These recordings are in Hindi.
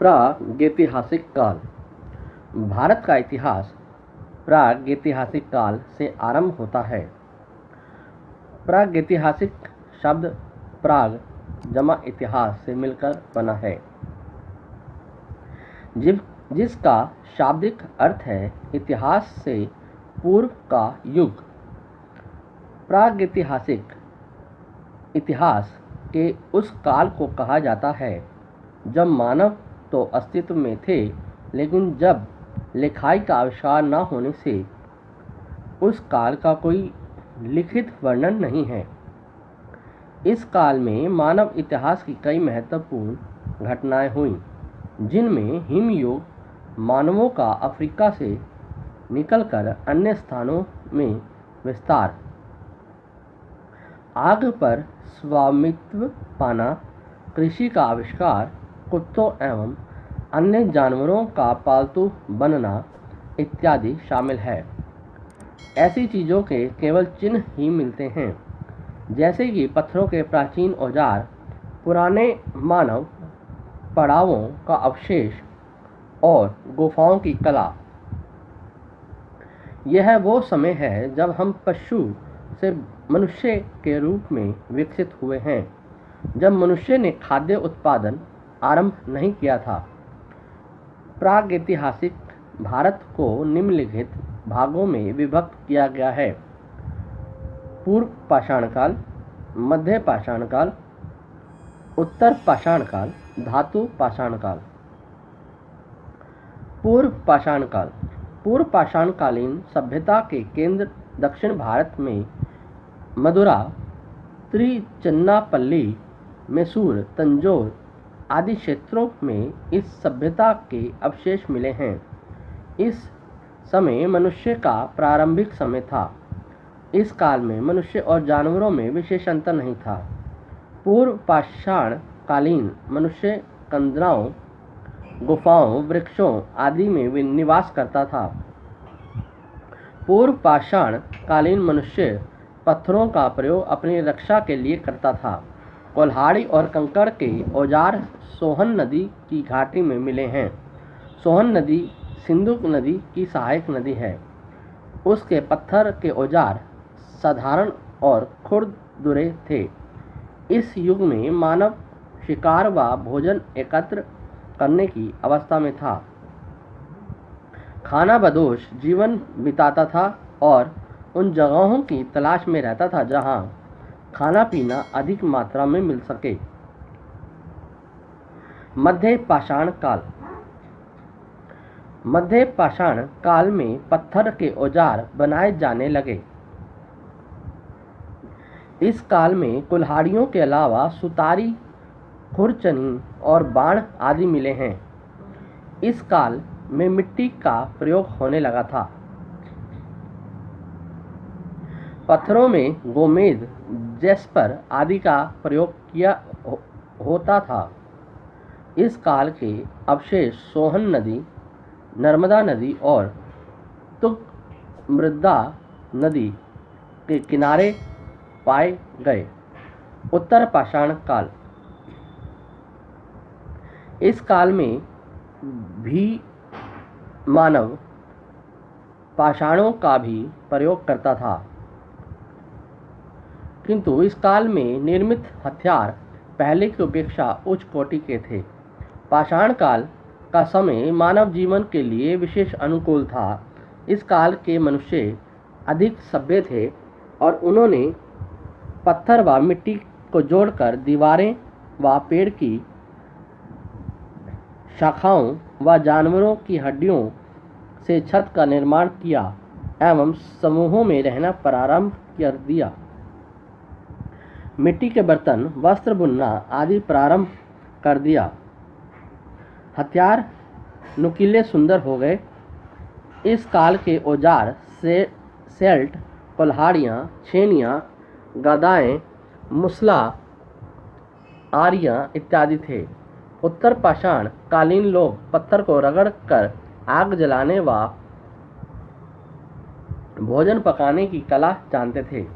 प्रागैतिहासिक काल। भारत का इतिहास प्रागैतिहासिक काल से आरंभ होता है। प्रागैतिहासिक शब्द प्राग जमा इतिहास से मिलकर बना है, जिसका शाब्दिक अर्थ है इतिहास से पूर्व का युग। प्रागैतिहासिक इतिहास के उस काल को कहा जाता है जब मानव तो अस्तित्व में थे, लेकिन जब लिखाई का आविष्कार न होने से उस काल का कोई लिखित वर्णन नहीं है। इस काल में मानव इतिहास की कई महत्वपूर्ण घटनाएं हुईं, जिनमें हिमयुग मानवों का अफ्रीका से निकलकर अन्य स्थानों में विस्तार, आग पर स्वामित्व पाना, कृषि का आविष्कार, कुत्तों एवं अन्य जानवरों का पालतू बनना इत्यादि शामिल है। ऐसी चीज़ों के केवल चिन्ह ही मिलते हैं, जैसे कि पत्थरों के प्राचीन औजार, पुराने मानव पड़ावों का अवशेष और गुफाओं की कला। यह वो समय है जब हम पशु से मनुष्य के रूप में विकसित हुए हैं, जब मनुष्य ने खाद्य उत्पादन आरंभ नहीं किया था। प्रागैतिहासिक भारत को निम्नलिखित भागों में विभक्त किया गया है: पूर्व पाषाण काल, मध्य पाषाण काल, उत्तर पाषाण काल, धातु पाषाण काल। पूर्व पाषाण काल। पूर्व पाषाणकालीन सभ्यता के केंद्र दक्षिण भारत में मदुरा, त्रिचन्नापल्ली, मैसूर, तंजौर आदि क्षेत्रों में इस सभ्यता के अवशेष मिले हैं। इस समय मनुष्य का प्रारंभिक समय था। इस काल में मनुष्य और जानवरों में विशेष अंतर नहीं था। पूर्व पाषाण कालीन मनुष्य कंदराओं, गुफाओं, वृक्षों आदि में निवास करता था। पूर्व पाषाण कालीन मनुष्य पत्थरों का प्रयोग अपनी रक्षा के लिए करता था। कुल्हाड़ी और कंकड़ के औजार सोहन नदी की घाटी में मिले हैं। सोहन नदी सिंधु नदी की सहायक नदी है। उसके पत्थर के औजार साधारण और खुरदुरे थे। इस युग में मानव शिकार व भोजन एकत्र करने की अवस्था में था, खाना बदोश जीवन बिताता था और उन जगहों की तलाश में रहता था जहां खाना पीना अधिक मात्रा में मिल सके। मध्य पाषाण काल। मध्य पाषाण काल में पत्थर के औजार बनाए जाने लगे। इस काल में कुल्हाड़ियों के अलावा सुतारी, खुरचनी और बाण आदि मिले हैं। इस काल में मिट्टी का प्रयोग होने लगा था। पत्थरों में गोमेद, जैस्पर आदि का प्रयोग किया होता था। इस काल के अवशेष सोहन नदी, नर्मदा नदी और तुंगभद्रा नदी के किनारे पाए गए। उत्तर पाषाण काल। इस काल में भी मानव पाषाणों का भी प्रयोग करता था, किंतु इस काल में निर्मित हथियार पहले की अपेक्षा उच्च कोटि के थे। पाषाण काल का समय मानव जीवन के लिए विशेष अनुकूल था। इस काल के मनुष्य अधिक सभ्य थे और उन्होंने पत्थर व मिट्टी को जोड़कर दीवारें व पेड़ की शाखाओं व जानवरों की हड्डियों से छत का निर्माण किया एवं समूहों में रहना प्रारंभ कर दिया। मिट्टी के बर्तन, वस्त्र बुनना आदि प्रारंभ कर दिया। हथियार नुकीले सुंदर हो गए। इस काल के औजार सेल्ट, कुल्हाड़ियाँ, छेनियाँ, गदाएं, मुसला, आरियाँ इत्यादि थे। उत्तर पाषाण कालीन लोग पत्थर को रगड़ कर आग जलाने व भोजन पकाने की कला जानते थे।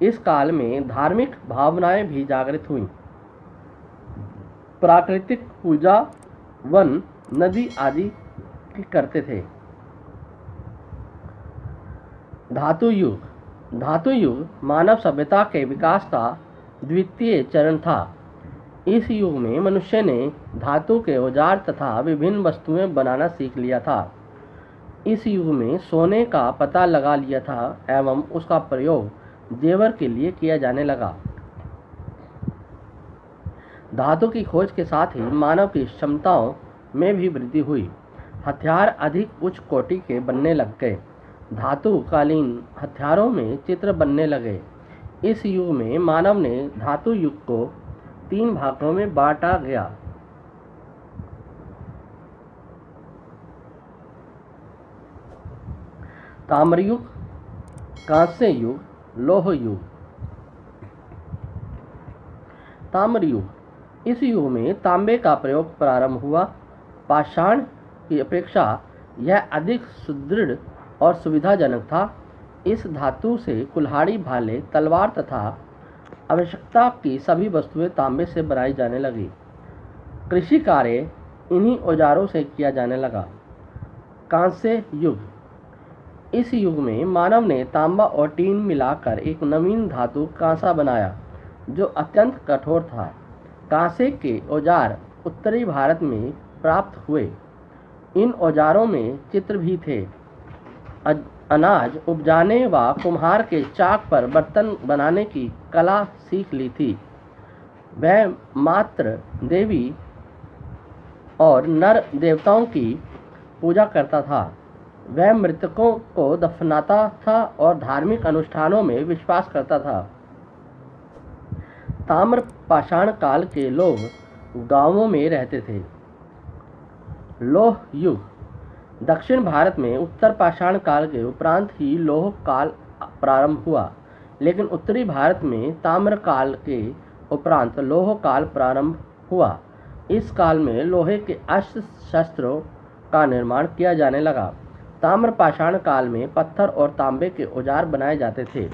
इस काल में धार्मिक भावनाएं भी जागृत हुईं। प्राकृतिक पूजा वन, नदी आदि की करते थे। धातु युग। धातु युग मानव सभ्यता के विकास का द्वितीय चरण था। इस युग में मनुष्य ने धातु के औजार तथा विभिन्न वस्तुएं बनाना सीख लिया था। इस युग में सोने का पता लगा लिया था एवं उसका प्रयोग जेवर के लिए किया जाने लगा। धातु की खोज के साथ ही मानव की क्षमताओं में भी वृद्धि हुई। हथियार अधिक उच्च कोटि के बनने लग गए। धातुकालीन हथियारों में चित्र बनने लगे। इस युग में मानव ने धातु युग को 3 भागों में बांटा गया। ताम्र युग, कांस्य युग, लौह युग। ताम्र युग। इस युग में तांबे का प्रयोग प्रारंभ हुआ। पाषाण की अपेक्षा यह अधिक सुदृढ़ और सुविधाजनक था। इस धातु से कुल्हाड़ी, भाले, तलवार तथा आवश्यकता की सभी वस्तुएं तांबे से बनाई जाने लगी। कृषि कार्य इन्हीं औजारों से किया जाने लगा। कांस्य युग। इस युग में मानव ने तांबा और टीन मिलाकर एक नवीन धातु कांसा बनाया जो अत्यंत कठोर था। कांसे के औजार उत्तरी भारत में प्राप्त हुए। इन औजारों में चित्र भी थे। अनाज उपजाने व कुम्हार के चाक पर बर्तन बनाने की कला सीख ली थी। वह मात्र देवी और नर देवताओं की पूजा करता था। वह मृतकों को दफनाता था और धार्मिक अनुष्ठानों में विश्वास करता था। ताम्र पाषाण काल के लोग गांवों में रहते थे। लौह युग। दक्षिण भारत में उत्तर पाषाण काल के उपरांत ही लौह काल प्रारंभ हुआ, लेकिन उत्तरी भारत में ताम्र काल के उपरांत लौह काल प्रारंभ हुआ। इस काल में लोहे के अस्त्र शस्त्रों का निर्माण किया जाने लगा। ताम्र पाषाण काल में पत्थर और तांबे के औजार बनाए जाते थे।